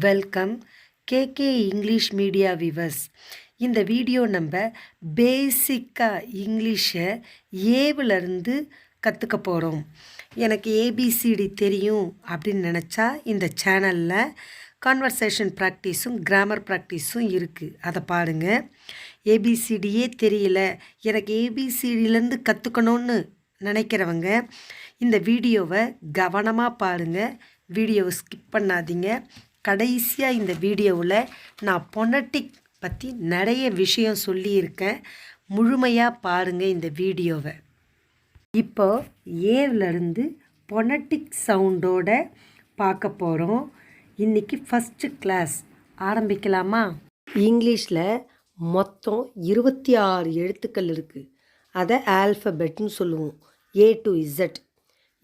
Welcome K K English media viewers. இந்த video நம்ம பேசிக்காக இங்கிலீஷை ஏவிலேருந்து கற்றுக்க போகிறோம். எனக்கு ஏபிசிடி தெரியும் அப்படின்னு நினச்சா இந்த சேனலில் கான்வர்சேஷன் ப்ராக்டிஸும் கிராமர் ப்ராக்டிஸும் இருக்குது, அதை பாருங்கள். ஏபிசிடியே தெரியல, எனக்கு ஏபிசிடிலேருந்து கற்றுக்கணுன்னு நினைக்கிறவங்க இந்த வீடியோவை கவனமாக பாருங்கள், வீடியோவை ஸ்கிப் பண்ணாதீங்க. கடைசியாக இந்த வீடியோவில் நான் பொனட்டிக் பற்றி நிறைய விஷயம் சொல்லியிருக்கேன், முழுமையாக பாருங்கள் இந்த வீடியோவை. இப்போ ஏவிலேருந்து பொனட்டிக் சவுண்டோட பார்க்க போகிறோம். இன்றைக்கி ஃபஸ்ட்டு கிளாஸ் ஆரம்பிக்கலாமா? இங்கிலீஷில் மொத்தம் 26 எழுத்துக்கள் இருக்குது, அதை ஆல்ஃபபெட்னு சொல்லுவோம், A to Z.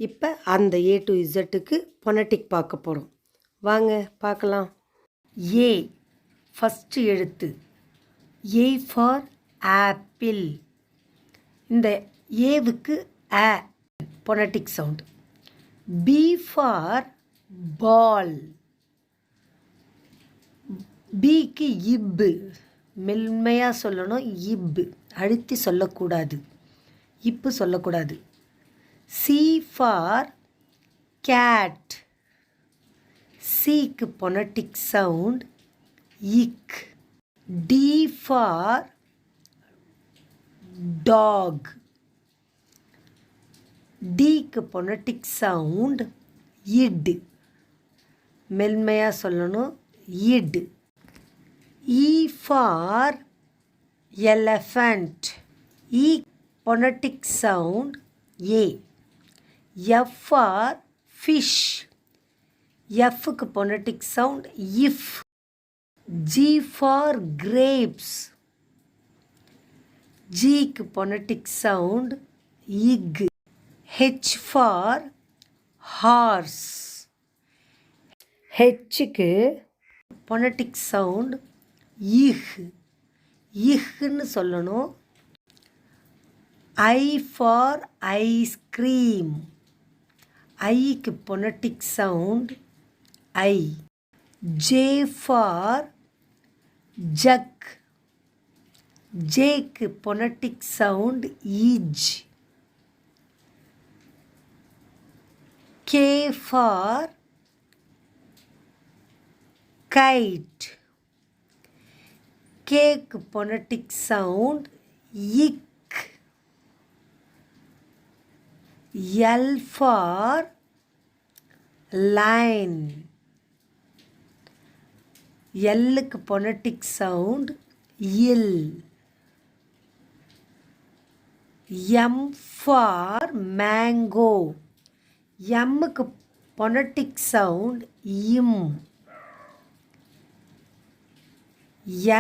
இப்போ அந்த A to Zக்கு பொனட்டிக் பார்க்க போகிறோம், வாங்க பார்க்கலாம். ஏ ஃபஸ்ட்டு எழுத்து, ஏ ஃபார் ஆப்பிள். இந்த ஏவுக்கு ஆ phonetic sound. B for ball. பிக்கு இப்பு, மென்மையாக சொல்லணும், இப்பு அழுத்தி சொல்லக்கூடாது, இப்பு சொல்லக்கூடாது. C for cat. சிக்கு பொனட்டிக் சவுண்ட் இக். D for dog. டிக்கு பொனட்டிக் சவுண்ட் இட், மென்மையாக சொல்லணும், இட். E for elephant. E phonetic sound ஏ. F for fish. எஃப்க்கு பொனட்டிக் சவுண்ட் இஃப். G for grapes. ஜிக்கு பொனட்டிக் சவுண்ட் இக். H for horse. ஹெச்சுக்கு பொனட்டிக் சவுண்ட் இஹ், இஹ்ன்னு சொல்லணும். I for ice cream. ஐக்கு பொனட்டிக் சவுண்ட் ஐ. J for jug. ஜேக்கு பொனட்டிக் சவுண்ட் இஜ். K for kite. கேக்கு பொனட்டிக் சவுண்ட் இக். L for line. எல்லுக்கு பொனட்டிக் சவுண்ட் இல். M for mango. எம்முக்கு பொனட்டிக் சவுண்ட் இம்.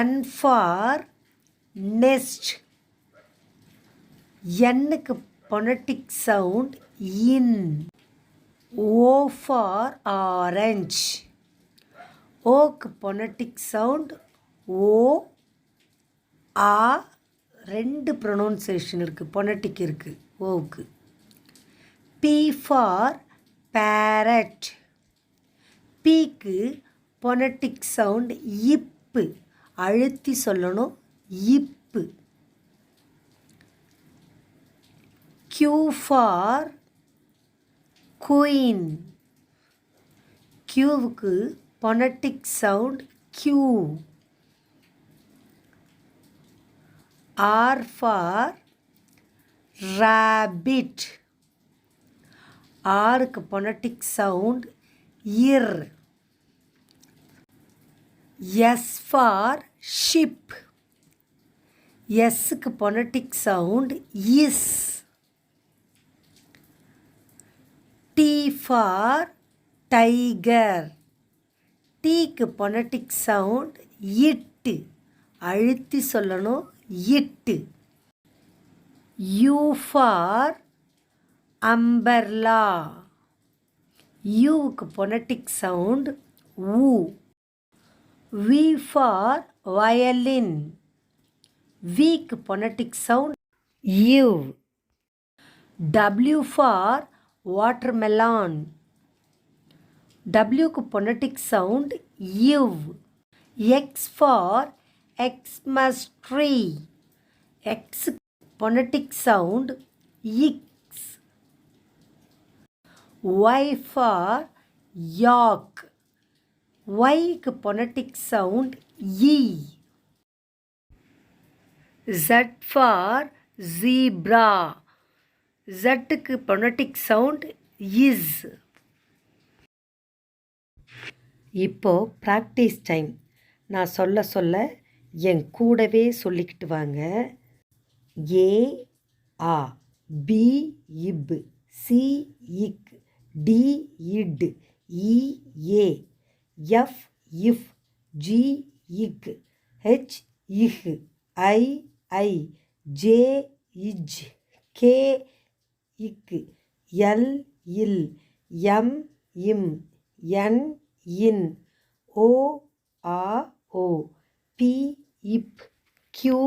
N for nest. எண்ணுக்கு பொனட்டிக் சவுண்ட் இன். O for orange. ஓக்கு பொனட்டிக் சவுண்ட் ஓ ஆ. ரெண்டு ப்ரொனவுன்சேஷன் இருக்குது, பொனட்டிக் இருக்குது ஓவுக்கு. P for parrot. பிக்கு பொனட்டிக் சவுண்ட் இப்பு, அழுத்தி சொல்லணும், இப்பு. Q for queen. கியூவுக்கு phonetic sound Q. R for rabbit. ஆருக்கு பொனட்டிக் சவுண்ட் இர். S for ship. எஸ்ஸுக்கு பொனட்டிக் சவுண்ட் இஸ். T for tiger. டீக்கு பொனட்டிக் சவுண்ட் இட்டு, அழுத்தி சொல்லணும், இட்டு. U for umbrella. யூவுக்கு பொனட்டிக் சவுண்ட் ஊ. V for violin. விக்கு பொனட்டிக் சவுண்ட் யூ. W for watermelon. டபிள்யூக்கு phonetic sound Iv. X for Xmas tree. X phonetic sound X. Y for York. Y phonetic sound E. Z for zebra. Z phonetic sound is. இப்போ practice time. நான் சொல்ல சொல்ல என் கூடவே சொல்லிக்கிட்டு வாங்க. ஏ ஆ, பி இப், சி இக், டி இட், இ ஏ, எஃப் இஃப், ஜி இக், ஹெச் இஹ், ஐ ஐ, ஜே இஜ், கே இக், எல் இல், எம் இம், என் இன், ஓ ஆ ஓ, பி இப், கியூ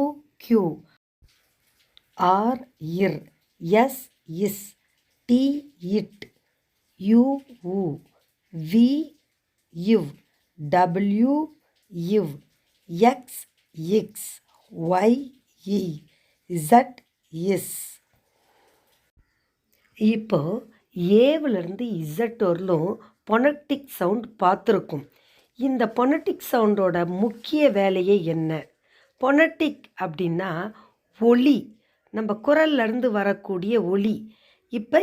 கியூ, ஆர் இர், எஸ் இஸ், டி இட், யூ ஊ, வி இவ், டபிள்யூ இவ், எக்ஸ் இக்ஸ், ஒய் இ, இசட் இஸ். இப்போ ஏவிலிருந்து இசட் வரலும் பொனட்டிக் சவுண்ட் பார்த்துருக்கும். இந்த பொனட்டிக் சவுண்டோட முக்கிய வேலையே என்ன? பொனட்டிக் அப்படின்னா ஒலி, நம்ம குரல்லேருந்து வரக்கூடிய ஒலி. இப்போ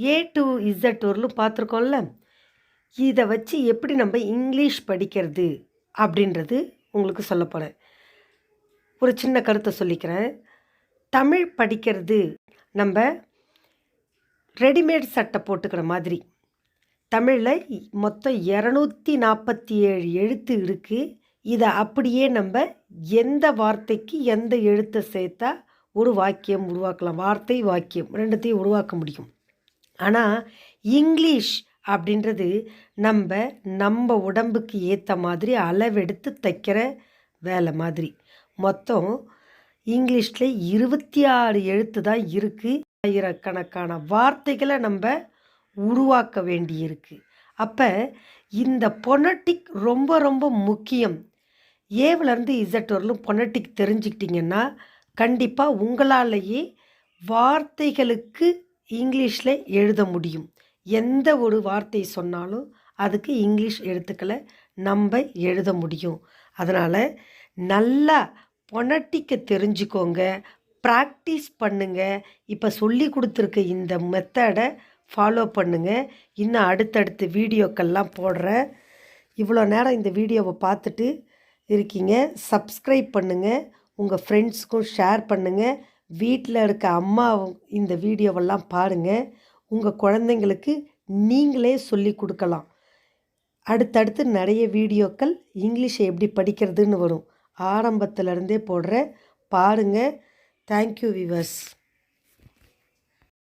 ஏ டு இசட் வரலும் பார்த்துருக்கோம்ல. இதை வச்சு எப்படி நம்ம இங்கிலீஷ் படிக்கிறது அப்படின்றது உங்களுக்கு சொல்ல போகிறேன். ஒரு சின்ன கருத்தை சொல்லிக்கிறேன். தமிழ் படிக்கிறது நம்ம ரெடிமேட் சட்டை போட்டுக்கிற மாதிரி. தமிழில் மொத்தம் 247 எழுத்து இருக்குது. இதை அப்படியே நம்ம எந்த வார்த்தைக்கு எந்த எழுத்தை சேர்த்தா ஒரு வாக்கியம் உருவாக்கலாம். வார்த்தை வாக்கியம் ரெண்டுத்தையும் உருவாக்க முடியும். ஆனால் இங்கிலீஷ் அப்படின்றது நம்ம உடம்புக்கு ஏற்ற மாதிரி அளவெடுத்து தைக்கிற வேலை மாதிரி. மொத்தம் இங்கிலீஷில் 26 எழுத்து தான் இருக்குது. ஆயிரக்கணக்கான வார்த்தைகளை நம்ம உருவாக்க வேண்டியிருக்கு. அப்போ இந்த பொனட்டிக் ரொம்ப ரொம்ப முக்கியம். ஏவிலேருந்து இசட் வரலும் பொனட்டிக் தெரிஞ்சுக்கிட்டிங்கன்னா கண்டிப்பாக உங்களாலேயே வார்த்தைகளுக்கு இங்கிலீஷில் எழுத முடியும். எந்த ஒரு வார்த்தை சொன்னாலும் அதுக்கு இங்கிலீஷ் எழுத்துக்களை நம்ம எழுத முடியும். அதனால் நல்லா பொனட்டிக்கை தெரிஞ்சுக்கோங்க, ப்ராக்டிஸ் பண்ணுங்கள். இப்போ சொல்லி கொடுத்துருக்க இந்த மெத்தடை ஃபாலோ பண்ணுங்கள். இன்னும் அடுத்தடுத்த வீடியோக்கெல்லாம் போடுறேன். இவ்வளோ நேரம் இந்த வீடியோவை பார்த்துட்டு இருக்கீங்க. சப்ஸ்கிரைப் பண்ணுங்கள், உங்கள் ஃப்ரெண்ட்ஸுக்கும் ஷேர் பண்ணுங்கள். வீட்டில் இருக்க அம்மா இந்த வீடியோவெல்லாம் பாருங்கள். உங்கள் குழந்தைங்களுக்கு நீங்களே சொல்லி கொடுக்கலாம். அடுத்தடுத்து நிறைய வீடியோக்கள் இங்கிலீஷை எப்படி படிக்கிறதுன்னு வரும். ஆரம்பத்திலருந்தே போடுறேன், பாருங்கள். Thank you viewers.